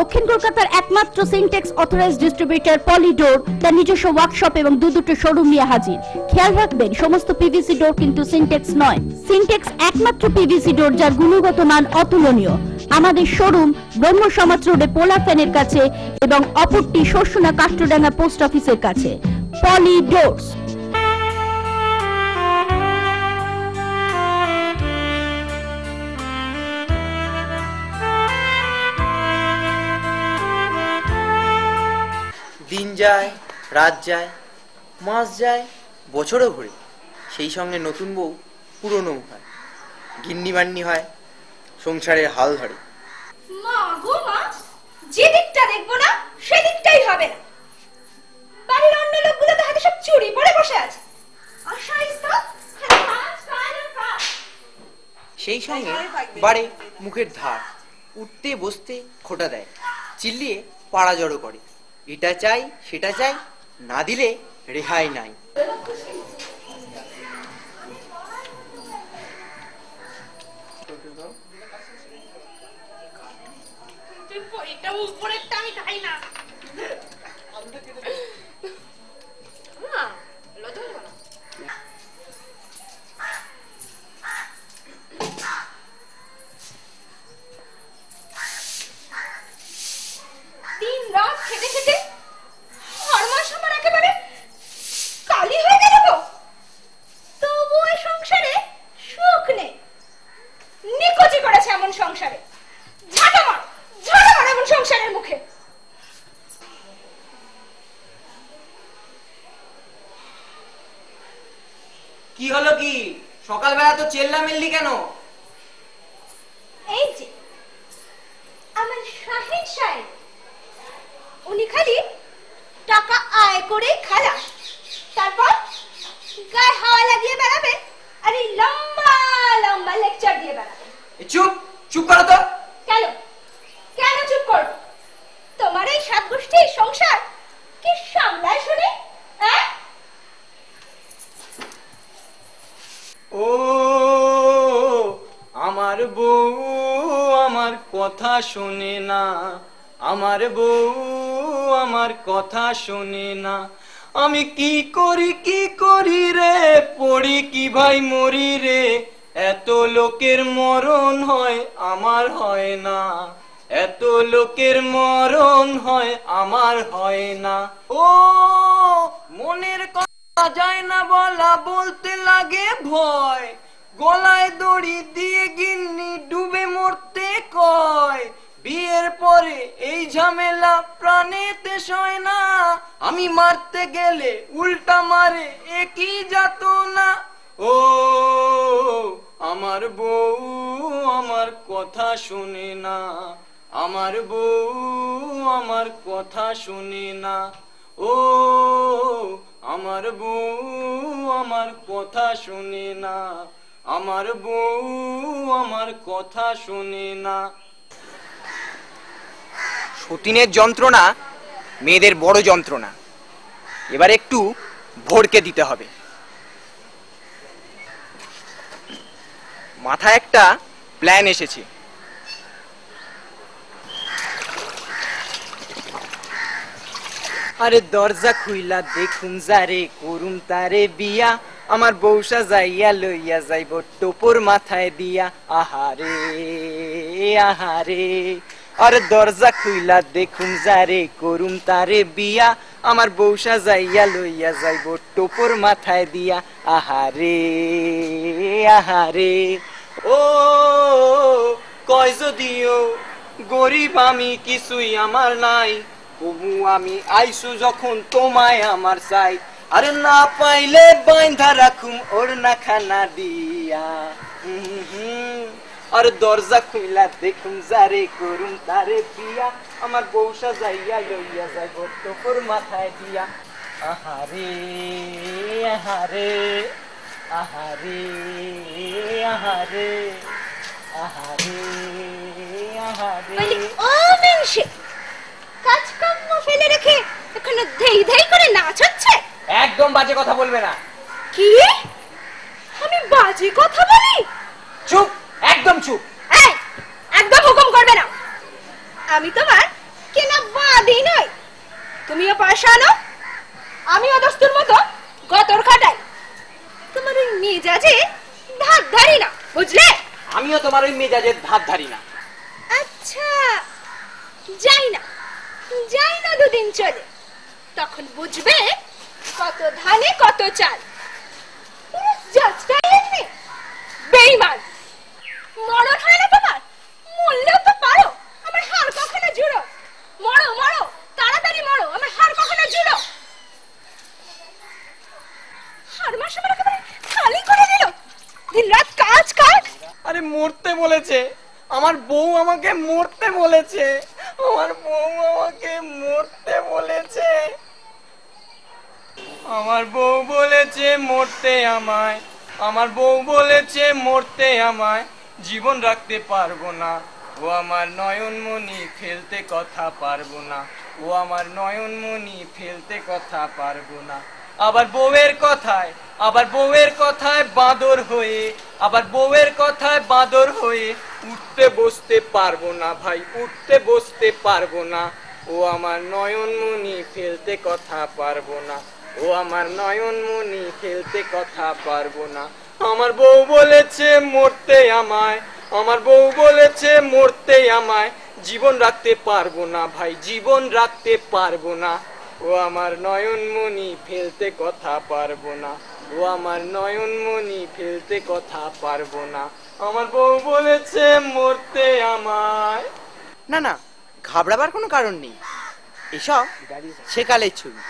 দক্ষিণ কলকাতার একমাত্র সিনটেক্স অথরাইজড ডিস্ট্রিবিউটর পলিডোর তার নিজস্ব ওয়ার্কশপ এবং দুটো শোরুম নিয়ে হাজির। খেয়াল রাখবেন, সমস্ত পিভিসি ডোর কিন্তু সিনটেক্স নয়। সিনটেক্স একমাত্র পিভিসি ডোর যার গুণগত মান অতুলনীয়। আমাদের শোরুম ব্রহ্ম সমাজ রোডে পোলার ফ্যানের কাছে এবং অপরটি শস্যনা কাষ্টডাঙ্গা পোস্ট অফিসের কাছে। পলিডোরস। দিন যায়, রাত যায়, মাস যায়, বছরও ঘুরে, সেই সঙ্গে নতুন বউ পুরনো হয়, গিন্নিমান্নি হয়, সংসারের হাল ধরে। মা গো মা, যে দিকটা দেখবো না সেদিকটাই হবে না। বাড়ির অন্য লোকগুলো তো হাতে সব চুরি পরে বসে আছে, সেই সঙ্গে বাড়ে মুখের ধার, উঠতে বসতে খোটা দেয়, চিল্লিয়ে পাড়া জড়ো করে, এটা চাই সেটা চাই, না দিলে রেহাই নাই। দিন রাত খেটে খেটে হরমাস আমার একেবারে কালি হয়ে গেল গো। তবু ওই সংসারে সুখ নেই। নিকচি করেছে এমন সংসারে, ঝাঁটা মার এমন সংসারের মুখে। কি হলো কি? সকালবেলা তো চেল্লামেল্লি কেন? এই যে আমার শাহিন সাহেব, উনি খালি টাকা আয় করে খালাস, তারপর গায়ে হাওয়া লাগিয়ে বেড়াবেন আর এই লম্বা লম্বা লেকচার দিয়ে বেড়াবেন। চুপ চুপ করো তো। কেন কেন চুপ করবো? তোমার এই সাত গোষ্ঠীর সংসার কি সামলায় শুনে? হ্যাঁ, ও আমার বউ আমার কথা শোনে না, আমার বউ আমার কথা শোনে না। আমি কি করি রে, পড়ি কি ভাই মরি রে। এত লোকের মরণ হয় আমার হয় না, এত লোকের মরণ হয় আমার হয় না। ও মনের কথা যায় না বলা, বলতে লাগে ভয়, গলায় দড়ি দিয়ে গিন্নি ডুবে মরতে কয়। বিয়ের পরে এই ঝামেলা প্রাণেতে সয় না, আমি মারতে গেলে উল্টা মারে একই যাত না। ও আমার বউ আমার কথা শুনে না, আমার বউ আমার কথা শুনে না। ও আমার বউ আমার কথা শুনে না, আমার বউ আমার কথা শুনে না। সতীনের যন্ত্রণা মেয়েদের বড় যন্ত্রণা, এবার একটু ভরকে দিতে হবে। মাথায় একটা প্ল্যান এসেছে। আরে দরজা খুইলা দেখুন যারে, করুম তারে বিয়া, আমার বউসা যাইয়া লইয়া যাইব টোপর মাথায় দিয়া। আহারে আহারে, আরে দরজা খুইলা দেখুন যারে, করুম তারে বিয়া, আমার বউসা যাইয়া লইয়া যাইব টোপর মাথায় দিয়া। আহারে আহারে, ও কয় যদিও গরিব আমি, কিছুই আমার নাই, তবু আমি আইসু যখন তোমায় আমার চাই। আরে না পাইলে বাইন্ধা রাখুম ওড়না খানা দিয়া। আর দরজা খুইলা দেখুম যারে, করুম তারে বিয়া, আমার বউসা যাইয়া লইয়া যাইব টোপর মাথায় দিয়া। আহারে আহারে আহারে আহারে আহারে আহারে। ও মেনশে, কাজকর্ম ফেলে রেখে এখনো ধেই ধেই করে নাচ হচ্ছে। একদম বাজে কথা বলবে না। কি? আমি বাজে কথা বলি? চুপ, একদম চুপ। এই, একদম হুকুম করবে না। আমি তোমার কেনা বাদই নয়। তুমিও পয়সা আনো, আমিও দস্তুর মতো গতর খাটাই। তোমার ওই মেজাজে ধার ধারি না, বুঝলে? আমিও তোমার ওই মেজাজের ধার ধারি না। আচ্ছা, যাই না দুদিন চলে, তখন বুঝবে কত ধানে কত চাল। বেইমান মরণ হয় না তোমার? মরলেও তো পারো, আমার হাড় কখনো জুড়ো। মরো মরো, তাড়াতাড়ি মরো, আমার হাড় কখনো জুড়ো। হাড় মাস আমার একেবারে খালি করে দিল। দিন রাত কাজ কাজ। আরে মরতে বলেছে, আমার বউ আমাকে মরতে বলেছে, আমার বউ আমাকে মরতে বলেছে, আমার বউ বলেছে মরতে আমায়, আমার বউ বলেছে মরতে আমায়, জীবন রাখতে পারবো না, ও আমার নয়নমণি ফেলতে কথা পারবো না, ও আমার নয়নমণি ফেলতে কথা পারবো না। আবার বউয়ের কথায় বাঁদর হয়ে, আবার বউয়ের কথায় বাঁদর হয়ে উঠতে বসতে পারবো না ভাই, উঠতে বসতে পারবো না, ও আমার নয়নমণি ফেলতে কথা পারবো না, ও আমার নয়নমণি ফেলতে কথা পারবো না। আমার বউ বলেছে মরতে আমায়, আমার বউ বলেছে মরতে আমায়, জীবন রাখতে পারবো না ভাই, জীবন রাখতে পারবো না, ও আমার নয়নমণি ফেলতে কথা পারবো না, ও আমার নয়নমণি ফেলতে কথা পারবো না, আমার বউ বলেছে মরতে আমায়। না না, ঘাবড়াবার কোনো কারণ নেই। এসব সেকালের ছবি।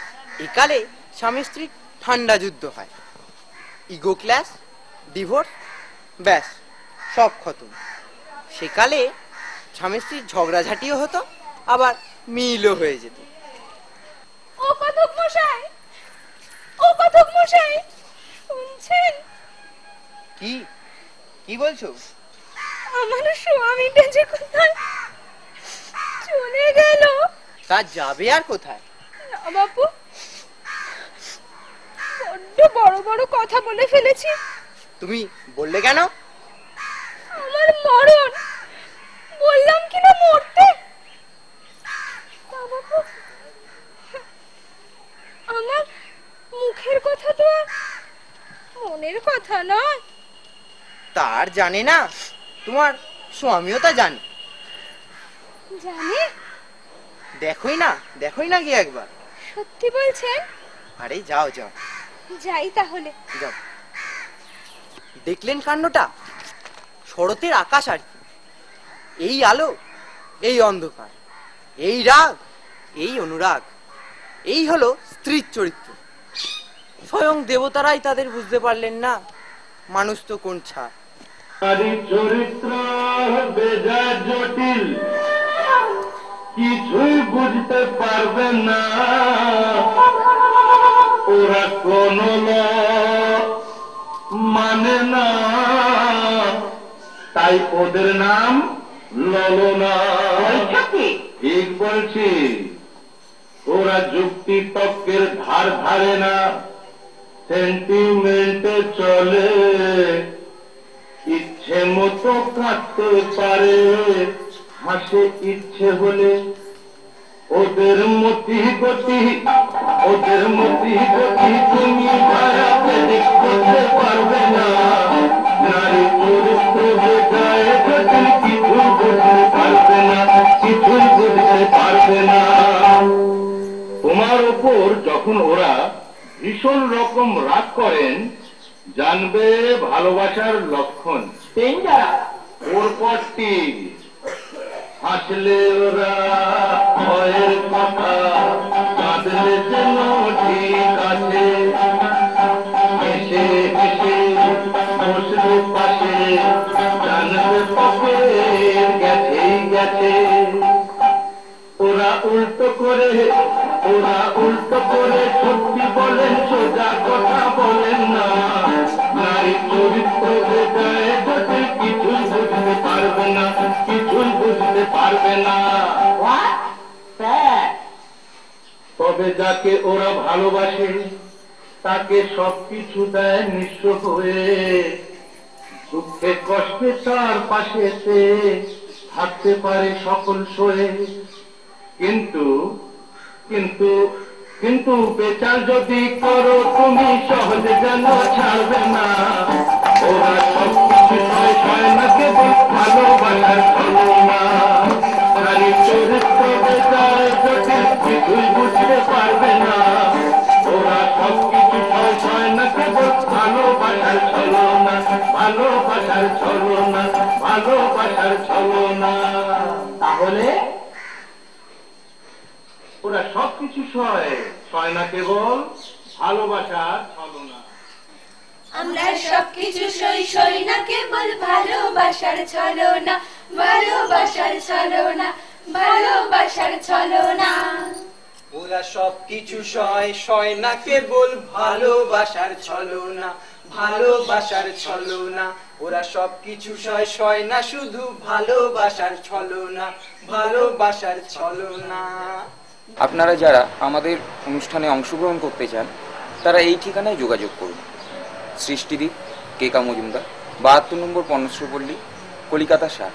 একালে স্বামী স্ত্রীর ঠান্ডা যুদ্ধ হয়, ইগো ক্ল্যাশ, ডিভোর্স, ব্যাস সব খতম। সেকালে স্বামী স্ত্রীর ঝগড়াঝাটিও হতো, আবার মিলও হয়ে যেত। ও কথক মশাই, ও কথক মশাই, শুনছেন? কি কি বলছো? আমার স্বামীটা যে কোথায় চলে গেল। তা যাবে আর কোথায়? না বাপু, বড্ড বড় বড় কথা বলে ফেলেছি। তুমি বললে কেন? আমার মরণ বললাম কিনা মরতে? বাপু, আমার মুখের কথা তো আর মনের কথা নয়। তার জানে না, তোমার স্বামীও তা জানে। জানে? দেখোই না কি একবার। সত্যি বলছেন? আরে যাও যাও, যাই তাহলে। যাও। দেখলেন কাণ্ডটা? শরতের আকাশ আর কি, এই আলো, এই অন্ধকার, এই রাগ, এই অনুরাগ, এই হলো স্ত্রীর চরিত্র। স্বয়ং দেবতারাই তাদের বুঝতে পারলেন না, মানুষ তো কোন ছাড়। চরিত্র বেজায় জটিল, কিছুই বুঝতে পারবে না ওরা, কোন মানে না, তাই ওদের নাম ললনা। ঠিক বলছি, ওরা যুক্তি তর্কের ধার ধারে না, সেন্টিমেন্টে চলে, ইচ্ছে মতো কাটতে পারে, হাসে ইচ্ছে হলে। ওদের মতি গতি তুমি করতে পারবে না, নারী চরিত্র বেজায় জটিল, কিছু বুঝতে পারবে না, কিছুই বুঝতে পারবে না। তোমার উপর যখন ওরা ভীষণ রকম রাগ করেন, জানবে ভালোবাসার লক্ষণ। ওর পরটি হাসলে ওরা ভয়ের কথা, কাঁদলে যেন ঠিক আছে, হেসে হেসে বসলে পাশে, জানবে পাশে গেছেই গেছে। ওরা উল্টো করে সত্যি বলেন, সোজা কথা বলেন না, নারী চরিত্র বেজায় জটিল, কিছুই বুঝতে পারবে না, কিছুই বুঝতে পারবে না। তবে যাকে ওরা ভালোবাসে, তাকে সবকিছু দেয় নিঃস্ব হয়ে, দুঃখে কষ্টে তার পাশে সে থাকতে পারে সকল সয়ে। কিন্তু কিন্তু কিন্তু বেচার যদি করো তুমি সহজে যেন ছাড়বে না। ওরা সব কিছু সয় না কেবল ভালোবাসার ছলনা। নারীর চরিত্র বেচার জটিল কিছুই বুঝতে পারবে না। ওরা সব কিছু সয় না কেবল ভালোবাসার ছলনা, ভালোবাসার ছলনা, ভালোবাসার ছলনা। তাহলে ওরা সবকিছু সয় না কেবল ভালোবাসার ছলনা। আমরা সবকিছু সই না কেবল ভালোবাসার ছলনা, ভালোবাসার ছলনা, ভালোবাসার ছলনা। ওরা সবকিছু সয় না কেবল ভালোবাসার ছলনা, ভালোবাসার ছলনা। ওরা সবকিছু সয় না শুধু ভালোবাসার ছলনা, ভালোবাসার ছলনা। আপনারা যারা আমাদের অনুষ্ঠানে অংশগ্রহণ করতে চান তারা এই ঠিকানায় যোগাযোগ করুন। সৃষ্টিদীপ কেকা মজুমদার, 72 নম্বর পণ্যশ্রপল্লী, কলিকাতা 7।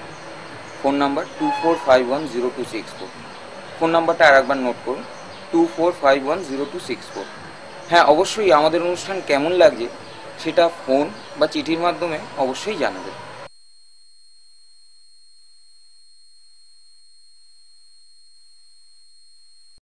Phone number 24510264। ফোন নাম্বারটা আরেকবার নোট করুন, 24510264। হ্যাঁ, অবশ্যই আমাদের অনুষ্ঠান কেমন লাগছে সেটা ফোন বা চিঠির মাধ্যমে অবশ্যই জানাবেন।